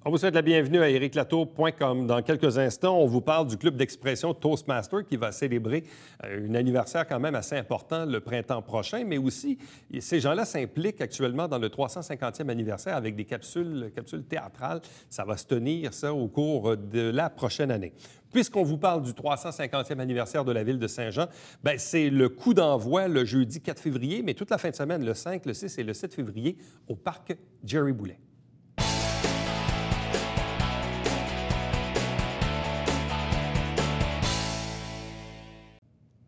On vous souhaite la bienvenue à ericlatour.com. Dans quelques instants, on vous parle du club d'expression Toastmaster qui va célébrer un anniversaire quand même assez important le printemps prochain, mais aussi, ces gens-là s'impliquent actuellement dans le 350e anniversaire avec des capsules théâtrales. Ça va se tenir, ça, au cours de la prochaine année. Puisqu'on vous parle du 350e anniversaire de la ville de Saint-Jean, bien, c'est le coup d'envoi le jeudi 4 février, mais toute la fin de semaine, le 5, le 6 et le 7 février, au parc Jerry Boulet.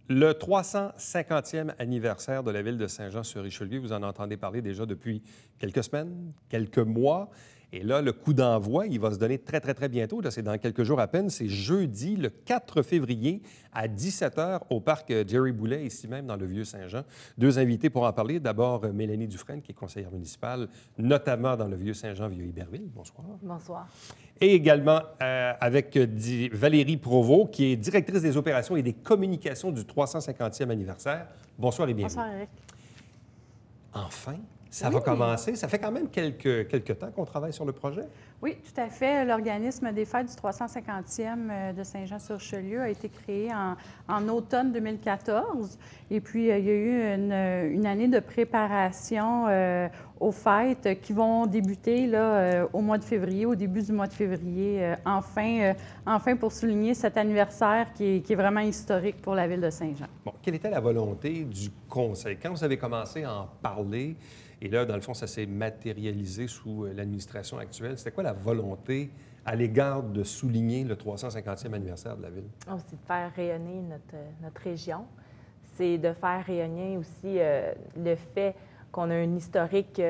Le 350e anniversaire de la ville de Saint-Jean-sur-Richelieu, vous en entendez parler déjà depuis quelques semaines, quelques mois. Et là, le coup d'envoi, il va se donner très, très, très bientôt. Là, c'est dans quelques jours à peine. C'est jeudi, le 4 février, à 17h, au parc Jerry Boulet, ici même dans le Vieux-Saint-Jean. Deux invités pour en parler. D'abord, Mélanie Dufresne, qui est conseillère municipale, notamment dans le Vieux-Saint-Jean, Vieux-Iberville. Bonsoir. Bonsoir. Et également avec Valérie Provost, qui est directrice des opérations et des communications du 350e anniversaire. Bonsoir et bienvenue. Bonsoir, Eric. Enfin, ça va commencer. Ça fait quand même quelques temps qu'on travaille sur le projet. Oui, tout à fait. L'organisme des fêtes du 350e de Saint-Jean-sur-Richelieu a été créé en automne 2014. Et puis, il y a eu une année de préparation aux fêtes qui vont débuter là, au mois de février, au début du mois de février, enfin pour souligner cet anniversaire qui est vraiment historique pour la ville de Saint-Jean. Bon, quelle était la volonté du conseil? Quand vous avez commencé à en parler, et là, dans le fond, ça s'est matérialisé sous l'administration actuelle, c'était quoi la volonté à l'égard de souligner le 350e anniversaire de la ville? Oh, c'est de faire rayonner notre région. C'est de faire rayonner aussi le fait qu'on a un historique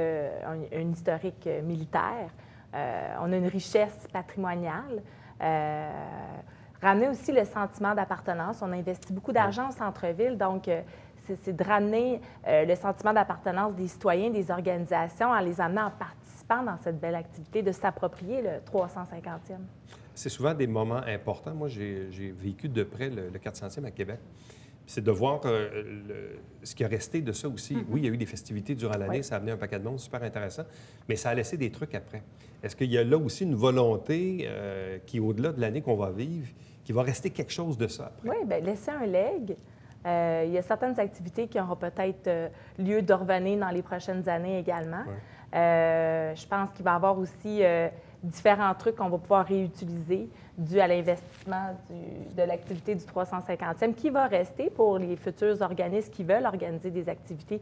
militaire. On a une richesse patrimoniale. Ramener aussi le sentiment d'appartenance. On investit beaucoup d'argent au centre-ville, donc c'est de ramener le sentiment d'appartenance des citoyens, des organisations, en les amenant en participant dans cette belle activité, de s'approprier le 350e. C'est souvent des moments importants. Moi, j'ai vécu de près le 400e à Québec. C'est de voir ce qui a resté de ça aussi. Oui, il y a eu des festivités durant l'année, ça a amené un paquet de monde, super intéressant, mais ça a laissé des trucs après. Est-ce qu'il y a là aussi une volonté qui, au-delà de l'année qu'on va vivre, qui va rester quelque chose de ça après? Oui, bien, laisser un legs. Il y a certaines activités qui auront peut-être lieu de revenir dans les prochaines années également. Je pense qu'il va y avoir aussi différents trucs qu'on va pouvoir réutiliser dû à l'investissement de l'activité du 350e qui va rester pour les futurs organismes qui veulent organiser des activités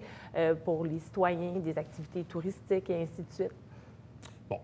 pour les citoyens, des activités touristiques et ainsi de suite. Bon,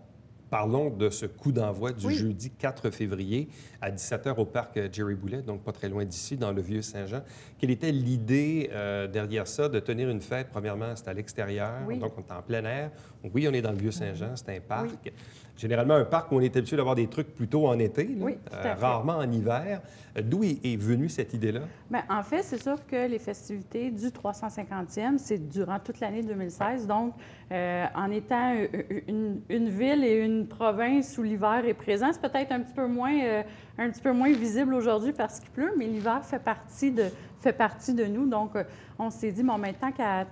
parlons de ce coup d'envoi du jeudi 4 février à 17h au parc Jerry Boulet, donc pas très loin d'ici, dans le Vieux-Saint-Jean. Quelle était l'idée derrière ça, de tenir une fête? Premièrement, c'est à l'extérieur, donc on est en plein air. Oui, on est dans le Vieux-Saint-Jean, c'est un parc. Oui. Généralement, un parc où on est habitué d'avoir des trucs plutôt en été, là, rarement en hiver. D'où est venue cette idée-là? Bien, en fait, c'est sûr que les festivités du 350e, c'est durant toute l'année 2016. Donc, en étant une ville et une province où l'hiver est présent, c'est peut-être un petit peu moins visible aujourd'hui parce qu'il pleut, mais l'hiver fait partie de nous. Donc, on s'est dit, bon, mais tant qu'à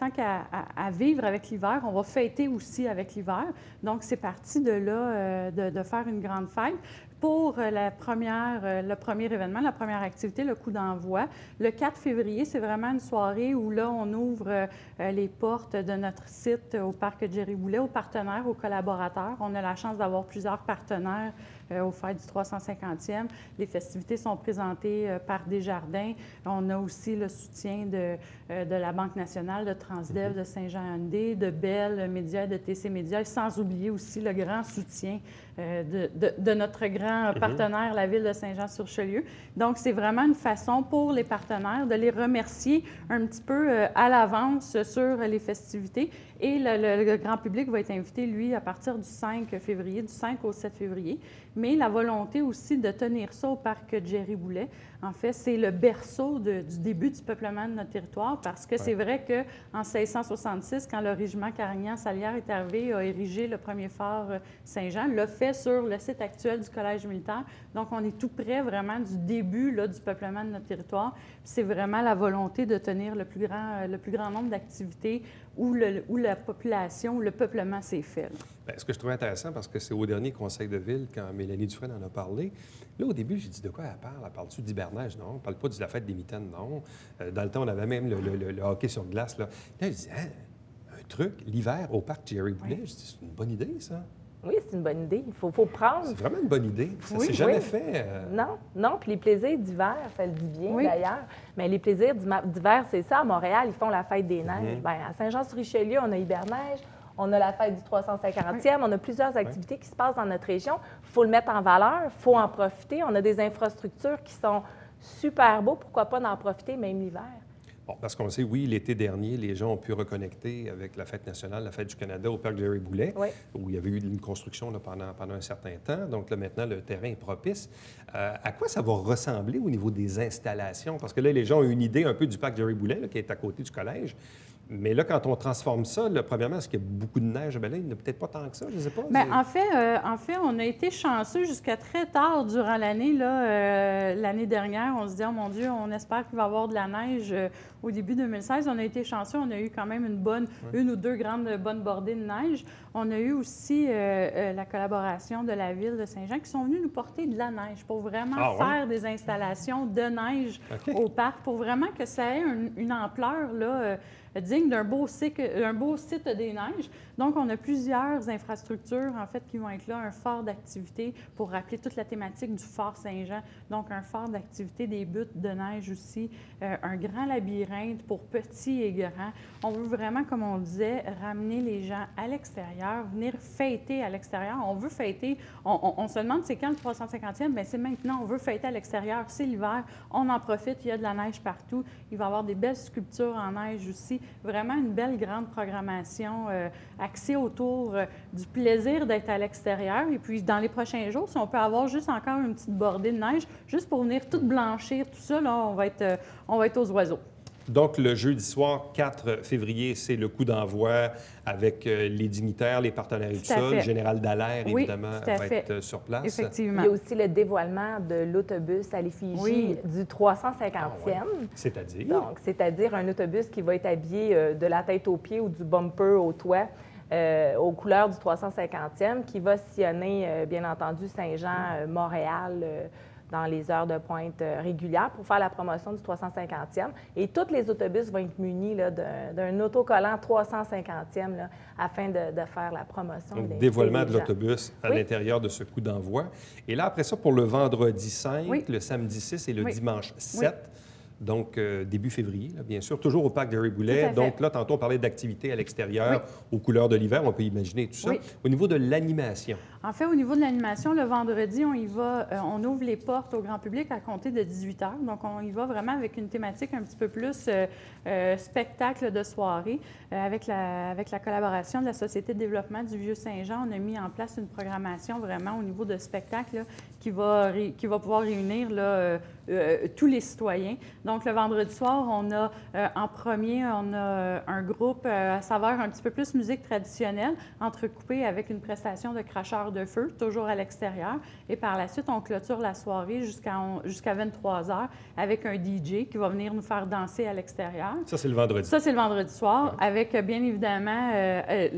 vivre avec l'hiver, on va fêter aussi avec l'hiver. Donc, c'est parti de là, de faire une grande fête. Pour le premier événement, la première activité, le coup d'envoi, le 4 février, c'est vraiment une soirée où là, on ouvre les portes de notre site au parc Jerry Boulet aux partenaires, aux collaborateurs. On a la chance d'avoir plusieurs partenaires aux fêtes du 350e. Les festivités sont présentées par Desjardins. On a aussi le soutien de la Banque nationale, de Transdev, de Saint-Jean-Hyundai, de Bell Média, de TC Média, sans oublier aussi le grand soutien de notre grand partenaire, la ville de Saint-Jean-sur-Richelieu. Donc, c'est vraiment une façon pour les partenaires de les remercier un petit peu à l'avance sur les festivités. Et le grand public va être invité, lui, à partir du 5 février, du 5 au 7 février. Mais la volonté aussi de tenir ça au parc Jerry Boulet En fait, c'est le berceau du début du peuplement de notre territoire parce que c'est vrai qu'en 1666, quand le régiment Carignan-Salière est arrivé, a érigé le premier phare Saint-Jean, l'a fait sur le site actuel du Collège militaire. Donc, on est tout près vraiment du début là, du peuplement de notre territoire. C'est vraiment la volonté de tenir le plus grand nombre d'activités où la population, où le peuplement s'est fait. Bien, ce que je trouvais intéressant, parce que c'est au dernier conseil de ville, quand Mélanie Dufresne en a parlé, là, au début, j'ai dit de quoi elle parle? Elle parle-tu d'hibernage? Non. Elle ne parle pas de la fête des mitaines? Non. Dans le temps, on avait même le hockey sur glace. Là, je dis, hein, un truc, l'hiver, au parc Jerry Boulet, je dis, c'est une bonne idée, ça. Oui, c'est une bonne idée. Il faut prendre. C'est vraiment une bonne idée. Ça ne s'est jamais fait. Non. Puis les plaisirs d'hiver, ça le dit bien d'ailleurs. Mais les plaisirs d'hiver, c'est ça. À Montréal, ils font la fête des neiges. Bien, à Saint-Jean-sur-Richelieu, on a hibernage. On a la fête du 350e. On a plusieurs activités qui se passent dans notre région. Il faut le mettre en valeur. Il faut en profiter. On a des infrastructures qui sont super beaux. Pourquoi pas en profiter même l'hiver? Bon, parce qu'on sait, oui, l'été dernier, les gens ont pu reconnecter avec la Fête nationale, la Fête du Canada au parc Jerry Boulet, où il y avait eu une construction là, pendant un certain temps. Donc là, maintenant, le terrain est propice. À quoi ça va ressembler au niveau des installations? Parce que là, les gens ont une idée un peu du parc Jerry Boulet, là, qui est à côté du collège. Mais là, quand on transforme ça, là, premièrement, est-ce qu'il y a beaucoup de neige? Bien là, il n'y en a peut-être pas tant que ça, je ne sais pas. Bien, en fait, on a été chanceux jusqu'à très tard durant l'année. L'année dernière, on se dit, oh mon Dieu, on espère qu'il va y avoir de la neige au début 2016. On a été chanceux. On a eu quand même une ou deux grandes bonnes bordées de neige. On a eu aussi la collaboration de la ville de Saint-Jean qui sont venus nous porter de la neige pour vraiment faire des installations de neige au parc, pour vraiment que ça ait une ampleur là, digne d'un beau site des neiges. Donc, on a plusieurs infrastructures, en fait, qui vont être là. Un phare d'activité pour rappeler toute la thématique du phare Saint-Jean. Donc, un phare d'activité, des buttes de neige aussi. Un grand labyrinthe pour petits et grands. On veut vraiment, comme on disait, ramener les gens à l'extérieur, venir fêter à l'extérieur. On veut fêter. On se demande c'est quand le 350e? Bien, c'est maintenant. On veut fêter à l'extérieur. C'est l'hiver. On en profite. Il y a de la neige partout. Il va y avoir des belles sculptures en neige aussi. Vraiment une belle grande programmation axée autour du plaisir d'être à l'extérieur. Et puis, dans les prochains jours, si on peut avoir juste encore une petite bordée de neige, juste pour venir tout blanchir, tout ça, là, on va être aux oiseaux. Donc, le jeudi soir, 4 février, c'est le coup d'envoi avec les dignitaires, les partenaires et tout ça. Le général Dallaire, évidemment, va être sur place. Effectivement. Il y a aussi le dévoilement de l'autobus à l'effigie du 350e. C'est-à-dire? Donc, c'est-à-dire un autobus qui va être habillé de la tête aux pieds ou du bumper au toit aux couleurs du 350e, qui va sillonner, bien entendu, Saint-Jean, Montréal, dans les heures de pointe régulières pour faire la promotion du 350e. Et tous les autobus vont être munis d'un autocollant 350e là, afin de faire la promotion. Donc, dévoilement de l'autobus à l'intérieur de ce coup d'envoi. Et là, après ça, pour le vendredi 5, le samedi 6 et le dimanche 7, donc début février, là, bien sûr, toujours au parc Jerry Boulet. Donc là, tantôt, on parlait d'activités à l'extérieur, aux couleurs de l'hiver, on peut imaginer tout ça. Au niveau de l'animation. En fait, au niveau de l'animation, le vendredi, on ouvre les portes au grand public à compter de 18 h. Donc, on y va vraiment avec une thématique un petit peu plus spectacle de soirée. Avec la collaboration de la Société de développement du Vieux-Saint-Jean, on a mis en place une programmation vraiment au niveau de spectacle là, qui va pouvoir réunir là, tous les citoyens. Donc, le vendredi soir, on a en premier, on a un groupe à saveur un petit peu plus musique traditionnelle, entrecoupé avec une prestation de cracheurs de feu, toujours à l'extérieur. Et par la suite, on clôture la soirée jusqu'à 23 h avec un DJ qui va venir nous faire danser à l'extérieur. Ça, c'est le vendredi. Ça, c'est le vendredi soir, avec bien évidemment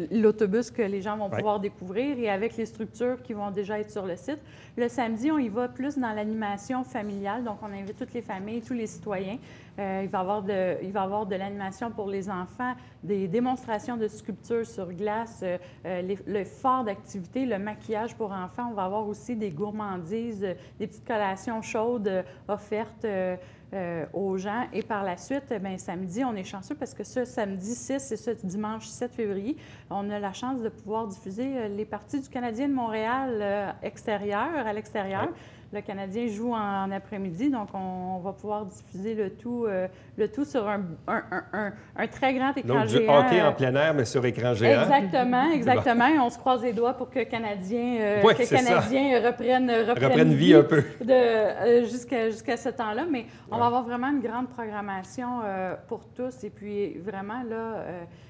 l'autobus que les gens vont pouvoir découvrir et avec les structures qui vont déjà être sur le site. Le samedi, on y va plus dans l'animation familiale. Donc, on invite toutes les familles, tous les citoyens. Il va y avoir de l'animation pour les enfants, des démonstrations de sculptures sur glace, le phare d'activité, le maquillage pour enfants. On va avoir aussi des gourmandises, des petites collations chaudes offertes aux gens. Et par la suite, bien, samedi, on est chanceux parce que ce samedi 6 et ce dimanche 7 février, on a la chance de pouvoir diffuser les parties du Canadien de Montréal à l'extérieur. le Canadien joue en après-midi, donc on va pouvoir diffuser le tout sur un très grand écran Donc, du géant. hockey en plein air, mais sur écran géant. Exactement. Et on se croise les doigts pour que Canadien reprenne vie un peu jusqu'à ce temps-là. Mais on va avoir vraiment une grande programmation pour tous. Et puis, vraiment, là,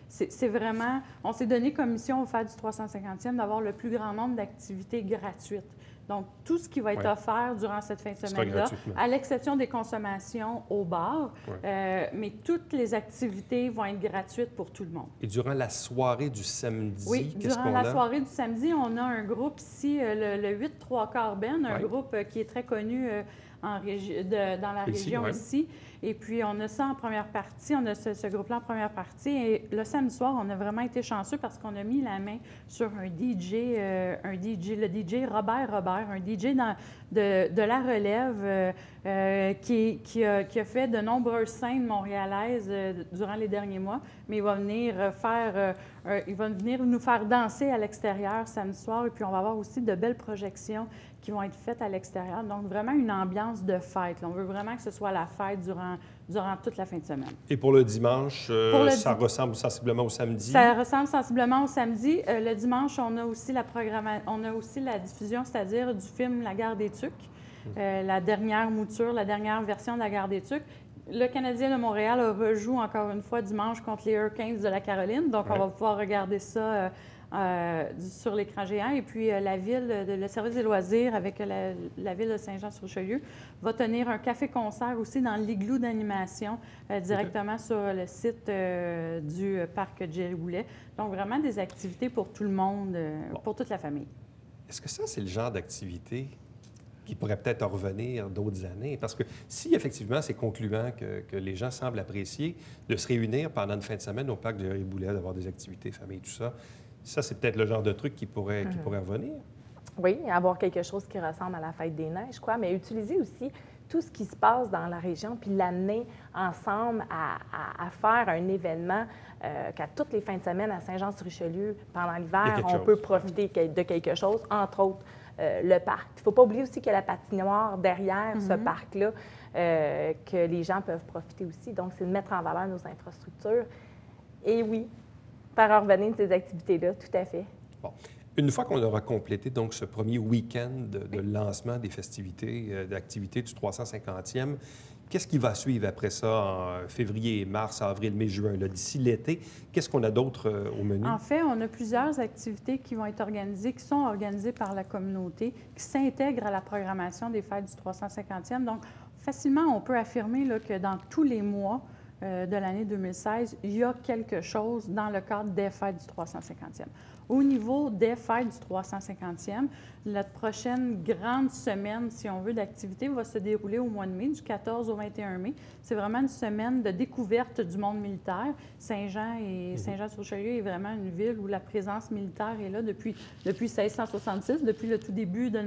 c'est vraiment... On s'est donné comme mission au Fête du 350e d'avoir le plus grand nombre d'activités gratuites. Donc, tout ce qui va être offert durant cette fin de semaine-là, à l'exception des consommations au bar, mais toutes les activités vont être gratuites pour tout le monde. Et durant la soirée du samedi, oui, durant la soirée du samedi, on a un groupe ici, le 8 3/4 Ben, un groupe qui est très connu dans la région ici. Et puis, on a ça en première partie, on a ce groupe-là en première partie. Et le samedi soir, on a vraiment été chanceux parce qu'on a mis la main sur le DJ Robert, un DJ de la relève qui a fait de nombreuses scènes montréalaises durant les derniers mois. Mais il va venir nous faire danser à l'extérieur samedi soir. Et puis, on va avoir aussi de belles projections qui vont être faites à l'extérieur. Donc, vraiment une ambiance de fête. Là, on veut vraiment que ce soit la fête durant toute la fin de semaine. Et pour le dimanche, ça ressemble sensiblement au samedi? Ça ressemble sensiblement au samedi. Le dimanche, on a aussi la diffusion, c'est-à-dire du film La Guerre des Tucs, la dernière mouture, la dernière version de La Guerre des Tucs. Le Canadien de Montréal rejoue encore une fois dimanche contre les Hurricanes de la Caroline. Donc, on va pouvoir regarder ça sur l'écran géant. Et puis, le service des loisirs avec la ville de Saint-Jean-sur-Richelieu va tenir un café-concert aussi dans l'igloo d'animation directement sur le site du parc Jerry Boulet. Donc, vraiment des activités pour tout le monde, pour toute la famille. Est-ce que ça, c'est le genre d'activité qui pourrait peut-être revenir d'autres années? Parce que si, effectivement, c'est concluant que les gens semblent apprécier de se réunir pendant une fin de semaine au parc Jerry Boulet, d'avoir des activités famille, tout ça, ça, c'est peut-être le genre de truc qui pourrait revenir. Oui, avoir quelque chose qui ressemble à la fête des neiges, quoi, mais utiliser aussi tout ce qui se passe dans la région, puis l'amener ensemble à faire un événement qu'à toutes les fins de semaine à Saint-Jean-sur-Richelieu, pendant l'hiver, on peut profiter de quelque chose, entre autres le parc. Il ne faut pas oublier aussi qu'il y a la patinoire derrière ce parc-là, que les gens peuvent profiter aussi. Donc, c'est de mettre en valeur nos infrastructures. Et oui, faire revenir de ces activités-là, tout à fait. Bon. Une fois qu'on aura complété donc ce premier week-end de lancement des festivités, d'activités du 350e, qu'est-ce qui va suivre après ça en février, mars, avril, mai, juin? D'ici l'été, qu'est-ce qu'on a d'autre au menu? En fait, on a plusieurs activités qui vont être organisées, qui sont organisées par la communauté, qui s'intègrent à la programmation des fêtes du 350e. Donc, facilement, on peut affirmer là, que dans tous les mois de l'année 2016, il y a quelque chose dans le cadre des fêtes du 350e. Au niveau des fêtes du 350e, notre prochaine grande semaine, si on veut, d'activité va se dérouler au mois de mai, du 14 au 21 mai. C'est vraiment une semaine de découverte du monde militaire. Saint-Jean-sur-Richelieu est vraiment une ville où la présence militaire est là depuis 1666, depuis le tout début du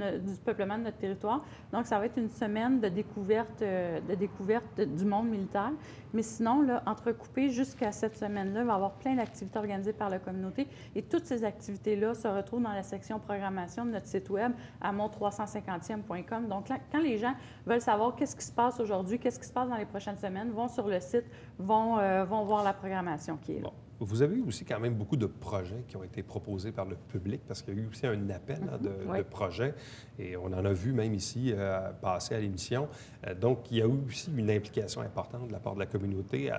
peuplement de notre territoire. Donc, ça va être une semaine de découverte du monde militaire. Mais sinon, là, entrecoupé jusqu'à cette semaine-là, il va y avoir plein d'activités organisées par la communauté. Et toutes ces activités-là se retrouvent dans la section programmation de notre site web à mon350e.com. Donc, là, quand les gens veulent savoir qu'est-ce qui se passe aujourd'hui, qu'est-ce qui se passe dans les prochaines semaines, vont sur le site, vont voir la programmation qui est là. Bon. Vous avez eu aussi quand même beaucoup de projets qui ont été proposés par le public parce qu'il y a eu aussi un appel de projets et on en a vu même ici passer à l'émission. Donc, il y a eu aussi une implication importante de la part de la communauté.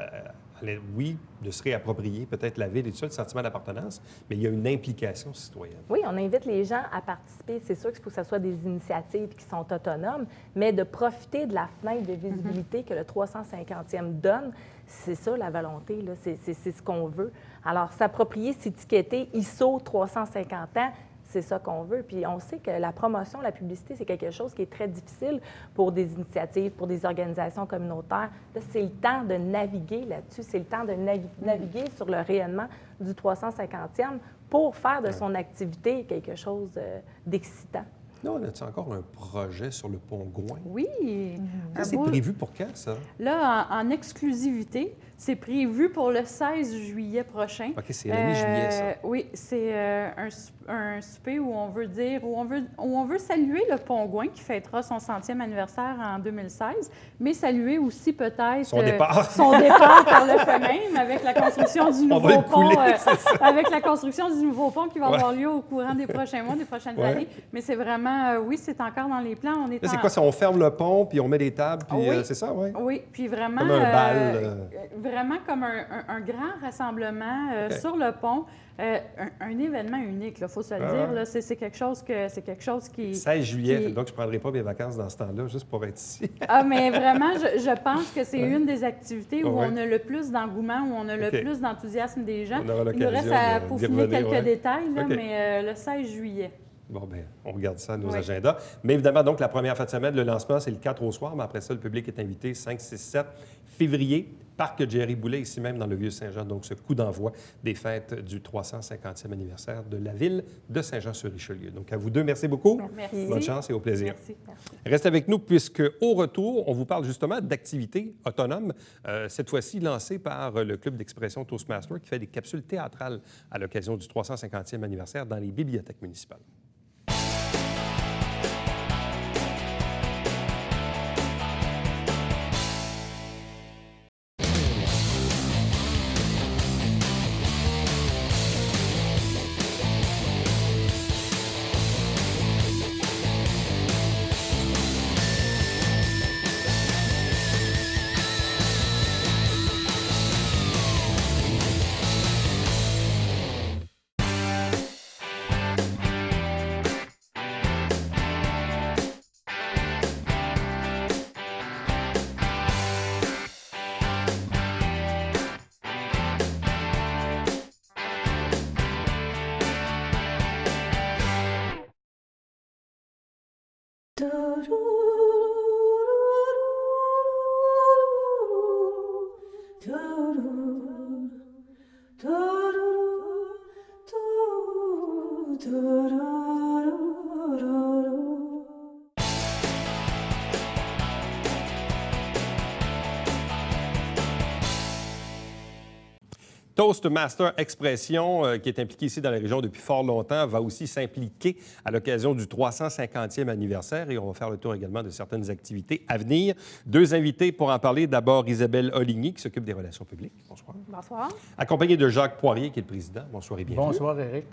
Oui, de se réapproprier peut-être la ville et tout ça, le sentiment d'appartenance, mais il y a une implication citoyenne. Oui, on invite les gens à participer. C'est sûr qu'il faut que ce soit des initiatives qui sont autonomes, mais de profiter de la fenêtre de visibilité que le 350e donne. C'est ça, la volonté, là. C'est ce qu'on veut. Alors, s'approprier, s'étiqueter ISO 350 ans, c'est ça qu'on veut. Puis on sait que la promotion, la publicité, c'est quelque chose qui est très difficile pour des initiatives, pour des organisations communautaires. Là, c'est le temps de naviguer là-dessus. C'est le temps de naviguer sur le rayonnement du 350e pour faire de son activité quelque chose d'excitant. Là, on a-t-il encore un projet sur le pont Gouin? Oui. C'est prévu pour quand, ça? Là, en exclusivité, C'est prévu pour le 16 juillet prochain. OK, c'est la mi-juillet, ça. Oui, c'est un souper où on veut dire, où on veut saluer le Pongouin qui fêtera son 100e anniversaire en 2016, mais saluer aussi peut-être Son départ. Son départ par le fait même avec la construction du On va nouveau le couler, pont, c'est ça. avec la construction du nouveau pont qui va Ouais. avoir lieu au courant des prochains mois, des prochaines Ouais. années. Mais c'est vraiment, oui, c'est encore dans les plans. On est Là, c'est en- quoi? Si on ferme le pont, puis on met des tables, puis Oui. c'est ça, oui? Oui, puis vraiment, Comme un bal, vraiment comme un grand rassemblement OK. sur le pont, un événement unique, il faut se le Ah dire. ouais. Là, c'est quelque chose qui. 16 juillet, qui- donc je ne prendrai pas mes vacances dans ce temps-là, juste pour être ici. Ah, mais vraiment, je pense que c'est une des activités où Ouais. on a le plus d'engouement, où on a le OK. plus d'enthousiasme des gens. On aura Il nous reste l'occasion à d'y peaufiner revenir, quelques ouais. détails, là, OK. mais le 16 juillet. Bon, bien, on regarde ça à nos Oui. agendas. Mais évidemment, donc, la première fin de semaine, le lancement, c'est le 4 au soir, mais après ça, le public est invité 5, 6, 7 février. Parc Jerry Boulet, ici même dans le Vieux-Saint-Jean. Donc, ce coup d'envoi des fêtes du 350e anniversaire de la ville de Saint-Jean-sur-Richelieu. Donc, à vous deux, merci beaucoup. Merci. Bonne chance et au plaisir. Merci. Restez avec nous puisque, au retour, on vous parle justement d'activités autonomes, cette fois-ci lancées par le Club d'expression Toastmaster qui fait des capsules théâtrales à l'occasion du 350e anniversaire dans les bibliothèques municipales. Toastmaster Expression, qui est impliqué ici dans la région depuis fort longtemps, va aussi s'impliquer à l'occasion du 350e anniversaire et on va faire le tour également de certaines activités à venir. Deux invités pour en parler. D'abord, Isabelle Oligny, qui s'occupe des relations publiques. Bonsoir. Bonsoir. Accompagnée de Jacques Poirier, qui est le président. Bonsoir et bienvenue. Bonsoir, Éric.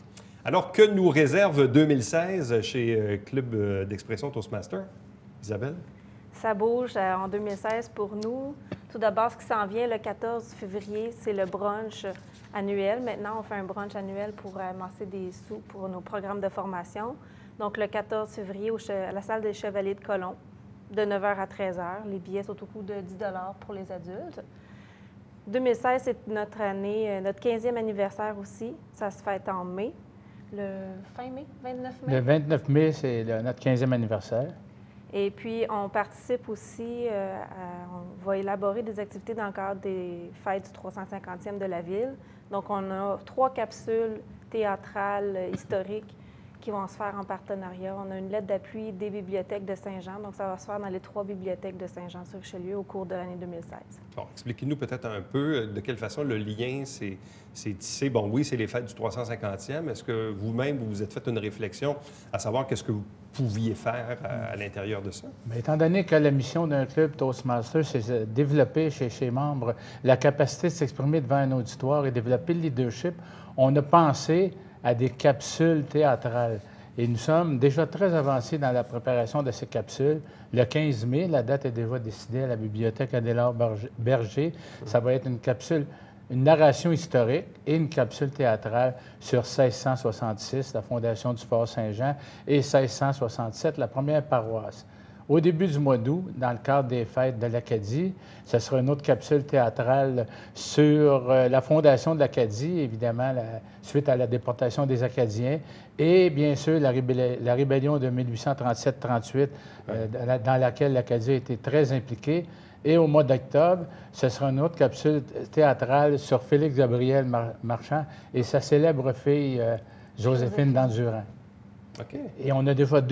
Alors, que nous réserve 2016 chez Club d'expression Toastmaster? Isabelle? Ça bouge en 2016 pour nous. Tout d'abord, ce qui s'en vient le 14 février, c'est le brunch annuel. Maintenant, on fait un brunch annuel pour amasser des sous pour nos programmes de formation. Donc, le 14 février, à la salle des Chevaliers de Colomb, de 9h à 13h. Les billets sont au coût de 10 $ pour les adultes. 2016, c'est notre année, notre 15e anniversaire aussi. Ça se fête en mai, le fin mai, 29 mai. Le 29 mai, c'est notre 15e anniversaire. Et puis, on participe aussi, on va élaborer des activités dans le cadre des fêtes du 350e de la ville. Donc, on a 3 capsules théâtrales historiques qui vont se faire en partenariat. On a une lettre d'appui des bibliothèques de Saint-Jean. Donc, ça va se faire dans les 3 bibliothèques de Saint-Jean-sur-Richelieu au cours de l'année 2016. Bon, expliquez-nous peut-être un peu de quelle façon le lien s'est tissé. Bon, oui, c'est les fêtes du 350e. Est-ce que vous-même, vous vous êtes fait une réflexion à savoir qu'est-ce que vous pouviez faire à l'intérieur de ça? Bien, étant donné que la mission d'un club Toastmaster, c'est de développer chez ses membres la capacité de s'exprimer devant un auditoire et développer le leadership, on a pensé à des capsules théâtrales. Et nous sommes déjà très avancés dans la préparation de ces capsules. Le 15 mai, la date est déjà décidée à la bibliothèque Adélard-Berger. Ça va être une capsule, une narration historique et une capsule théâtrale sur 1666, la fondation du Fort Saint-Jean, et 1667, la première paroisse. Au début du mois d'août, dans le cadre des fêtes de l'Acadie, ce sera une autre capsule théâtrale sur la fondation de l'Acadie, évidemment, suite à la déportation des Acadiens, et bien sûr la rébellion de 1837-38, dans laquelle l'Acadie a été très impliquée. Et au mois d'octobre, ce sera une autre capsule théâtrale sur Félix Gabriel Marchand et sa célèbre fille Joséphine d'Endurant. OK. Et on a déjà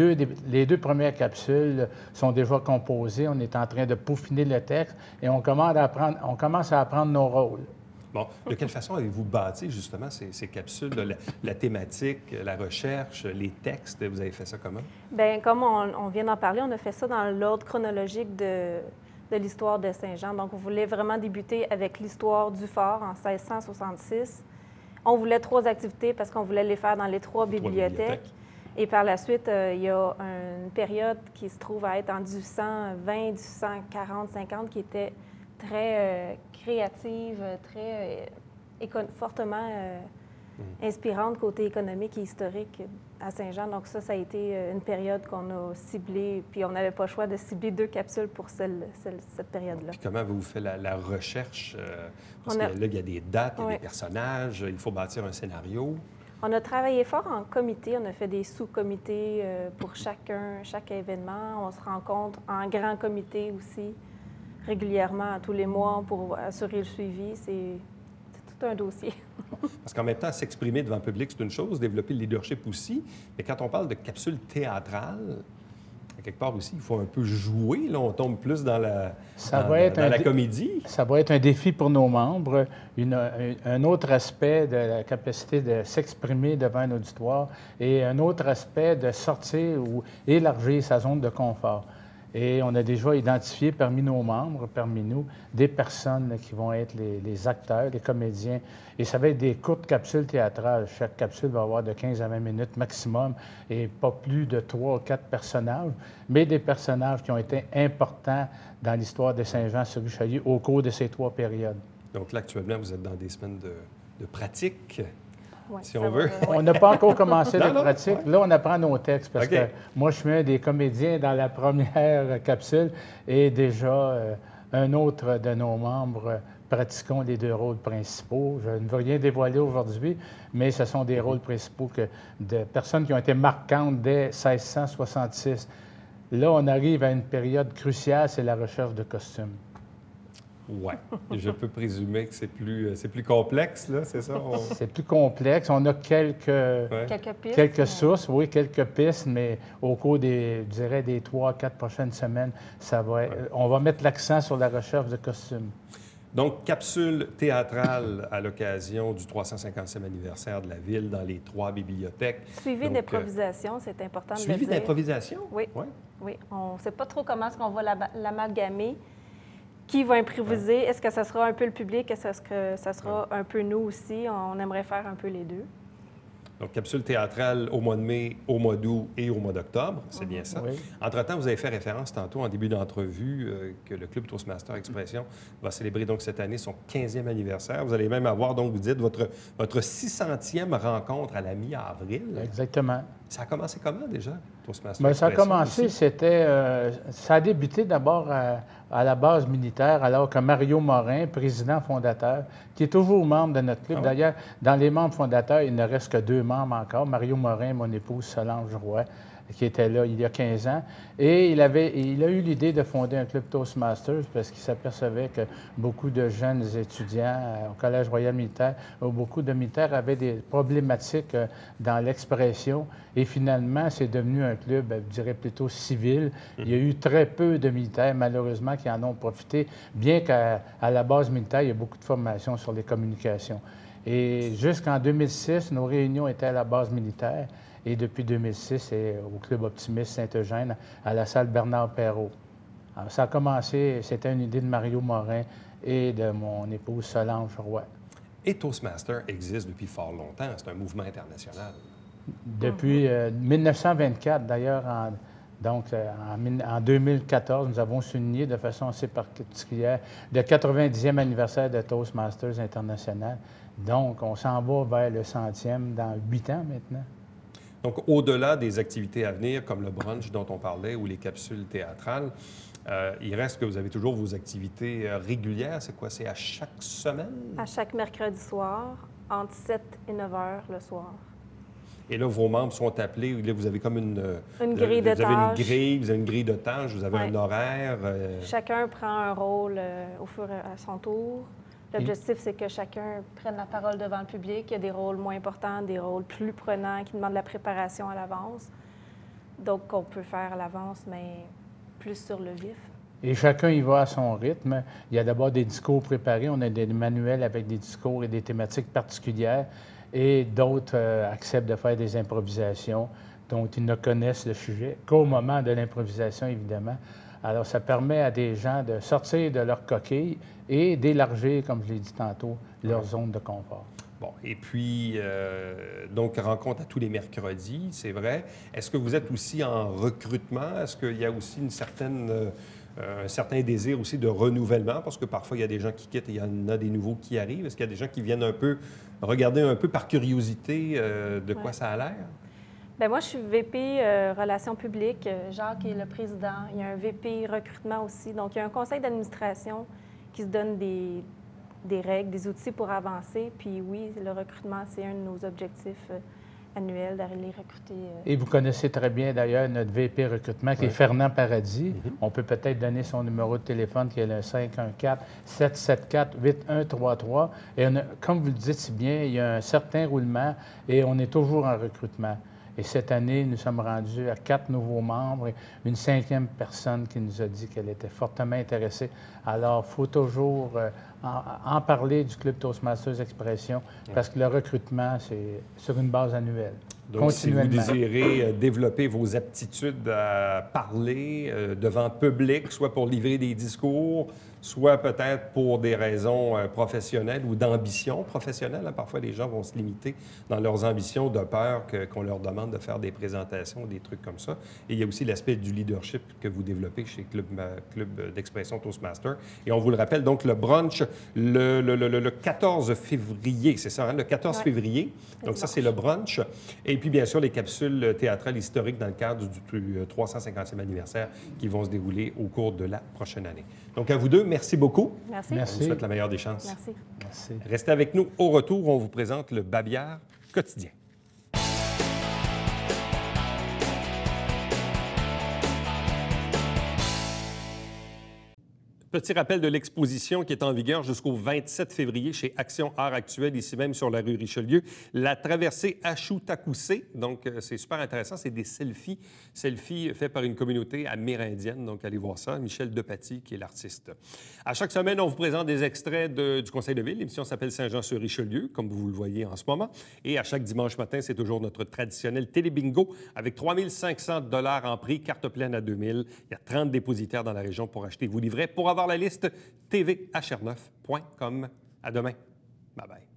les 2 premières capsules sont déjà composées. On est en train de peaufiner le texte et on commence à apprendre nos rôles. Bon, de quelle façon avez-vous bâti justement ces capsules, là, la thématique, la recherche, les textes? Vous avez fait ça comment? Bien, comme on vient d'en parler, on a fait ça dans l'ordre chronologique de l'histoire de Saint-Jean. Donc, on voulait vraiment débuter avec l'histoire du fort en 1666. On voulait 3 activités parce qu'on voulait les faire dans les 3 bibliothèques. Et par la suite, il y a une période qui se trouve à être en 1820, 1840, 50, qui était très créative, très fortement inspirante côté économique et historique à Saint-Jean. Donc ça a été une période qu'on a ciblée, puis on n'avait pas le choix de cibler 2 capsules pour cette période-là. Puis comment avez-vous fait la recherche? Parce On a- que là, il y a des dates, il y a Oui. des personnages, il faut bâtir un scénario. On a travaillé fort en comité. On a fait des sous-comités pour chaque événement. On se rencontre en grand comité aussi, régulièrement, tous les mois, pour assurer le suivi. C'est tout un dossier. Parce qu'en même temps, s'exprimer devant le public, c'est une chose, développer le leadership aussi. Mais quand on parle de capsule théâtrale, quelque part aussi, il faut un peu jouer. Là, on tombe plus dans la comédie. Ça va être un défi pour nos membres. Un autre aspect de la capacité de s'exprimer devant un auditoire et un autre aspect de sortir ou élargir sa zone de confort. Et on a déjà identifié parmi nos membres, parmi nous, des personnes qui vont être les acteurs, les comédiens. Et ça va être des courtes capsules théâtrales. Chaque capsule va avoir de 15 à 20 minutes maximum et pas plus de 3 ou 4 personnages, mais des personnages qui ont été importants dans l'histoire de Saint-Jean-sur-Richelieu au cours de ces 3 périodes. Donc là, actuellement, vous êtes dans des semaines de pratique. Ouais, Si ça on va, veut. On n'a pas encore commencé Non, la non, pratique. ouais. Là, on apprend nos textes parce OK. que moi, je suis un des comédiens dans la première capsule et déjà un autre de nos membres pratiquons les 2 rôles principaux. Je ne veux rien dévoiler aujourd'hui, mais ce sont des rôles principaux de personnes qui ont été marquantes dès 1666. Là, on arrive à une période cruciale, c'est la recherche de costumes. Oui. Je peux présumer que c'est plus complexe, là, c'est ça? C'est plus complexe. On a Ouais. Quelques pistes. quelques sources, oui, quelques pistes, mais au cours je dirais, des 3 à 4 prochaines semaines, on va mettre l'accent sur la recherche de costumes. Donc, capsule théâtrale à l'occasion du 350e anniversaire de la Ville dans les 3 bibliothèques. Suivi Donc, d'improvisation, c'est important de le dire. Suivi d'improvisation? Oui. Ouais. Oui, on ne sait pas trop comment est-ce qu'on va l'amalgamer. Qui va improviser? Est-ce que ça sera un peu le public? Est-ce que ça sera un peu nous aussi? On aimerait faire un peu les 2. Donc, capsule théâtrale au mois de mai, au mois d'août et au mois d'octobre, c'est bien ça. Oui. Entre-temps, vous avez fait référence tantôt en début d'entrevue que le Club Toastmaster Expression va célébrer donc cette année son 15e anniversaire. Vous allez même avoir, donc vous dites, votre 600e rencontre à la mi-avril. Exactement. Ça a commencé comment déjà, Toastmaster Bien, ça a Expression commencé, aussi? ça a débuté d'abord à la base militaire, alors que Mario Morin, président fondateur, qui est toujours membre de notre club. Ah ouais? D'ailleurs, dans les membres fondateurs, il ne reste que 2 membres encore. Mario Morin, mon épouse Solange Roy, qui était là il y a 15 ans. Et il a eu l'idée de fonder un club Toastmasters parce qu'il s'apercevait que beaucoup de jeunes étudiants au Collège royal militaire, beaucoup de militaires avaient des problématiques dans l'expression. Et finalement, c'est devenu un club, je dirais plutôt civil. Il y a eu très peu de militaires, malheureusement, qui en ont profité, bien qu'à la base militaire, il y a beaucoup de formations sur les communications. Et jusqu'en 2006, nos réunions étaient à la base militaire. Et depuis 2006, c'est au Club Optimiste Saint-Eugène, à la salle Bernard-Perrault. Alors, ça a commencé, c'était une idée de Mario Morin et de mon épouse Solange Roy. Et Toastmaster existe depuis fort longtemps. C'est un mouvement international. Depuis 1924, d'ailleurs, en 2014, nous avons souligné de façon assez particulière le 90e anniversaire de Toastmasters International. Donc, on s'en va vers le 100e dans 8 ans maintenant. Donc, au-delà des activités à venir, comme le brunch dont on parlait ou les capsules théâtrales, il reste que vous avez toujours vos activités régulières. C'est quoi? C'est à chaque semaine? À chaque mercredi soir, entre 7 et 9 heures le soir. Et là, vos membres sont appelés. Là, vous avez comme une grille de vous avez une tâches. grille, vous avez une grille de tâches, vous avez Ouais. un horaire. Chacun prend un rôle au fur et à son tour. L'objectif, c'est que chacun prenne la parole devant le public. Il y a des rôles moins importants, des rôles plus prenants qui demandent de la préparation à l'avance. Donc, on peut faire à l'avance, mais plus sur le vif. Et chacun y va à son rythme. Il y a d'abord des discours préparés. On a des manuels avec des discours et des thématiques particulières. Et d'autres acceptent de faire des improvisations dont ils ne connaissent le sujet qu'au moment de l'improvisation, évidemment. Alors, ça permet à des gens de sortir de leur coquille et d'élargir, comme je l'ai dit tantôt, leur zone de confort. Bon, et puis, donc, rencontre à tous les mercredis, c'est vrai. Est-ce que vous êtes aussi en recrutement? Est-ce qu'il y a aussi un certain désir aussi de renouvellement? Parce que parfois, il y a des gens qui quittent et il y en a des nouveaux qui arrivent. Est-ce qu'il y a des gens qui viennent un peu regarder un peu par curiosité de quoi ça a l'air? Bien, moi, je suis VP Relations publiques. Jacques est le président. Il y a un VP recrutement aussi. Donc, il y a un conseil d'administration qui se donne des règles, des outils pour avancer. Puis oui, le recrutement, c'est un de nos objectifs annuels, d'aller recruter. Et vous connaissez très bien d'ailleurs notre VP recrutement qui est Fernand Paradis. On peut peut-être donner son numéro de téléphone qui est le 514-774-8133. Et comme vous le dites si bien, il y a un certain roulement et on est toujours en recrutement. Et cette année, nous sommes rendus à 4 nouveaux membres et une 5e personne qui nous a dit qu'elle était fortement intéressée. Alors, il faut toujours en parler du Club Toastmasters Expression parce que le recrutement, c'est sur une base annuelle. Donc, si vous désirez développer vos aptitudes à parler devant le public, soit pour livrer des discours, soit peut-être pour des raisons professionnelles ou d'ambition professionnelle. Hein. Parfois, les gens vont se limiter dans leurs ambitions de peur qu'on leur demande de faire des présentations, des trucs comme ça. Et il y a aussi l'aspect du leadership que vous développez chez Club d'expression Toastmaster. Et on vous le rappelle, donc, le brunch le 14 février, c'est ça, hein? Le 14 février. Donc, ça, c'est le brunch. Et puis, bien sûr, les capsules théâtrales historiques dans le cadre du 350e anniversaire qui vont se dérouler au cours de la prochaine année. Donc, à vous deux, merci beaucoup. Merci. Merci. On vous souhaite la meilleure des chances. Merci. Merci. Restez avec nous. Au retour, on vous présente le Babillard quotidien. Petit rappel de l'exposition qui est en vigueur jusqu'au 27 février chez Action Art Actuel, ici même sur la rue Richelieu. La traversée Achou-Tecoussé. Donc, c'est super intéressant. C'est des selfies faits par une communauté amérindienne. Donc, allez voir ça. Michel Depaty, qui est l'artiste. À chaque semaine, on vous présente des extraits du Conseil de ville. L'émission s'appelle Saint-Jean-sur-Richelieu, comme vous le voyez en ce moment. Et à chaque dimanche matin, c'est toujours notre traditionnel télébingo avec 3 500 $ en prix, carte pleine à 2 000. Il y a 30 dépositaires dans la région pour acheter vos livrets. Pour avoir la liste, tvhr9.com. À demain. Bye-bye.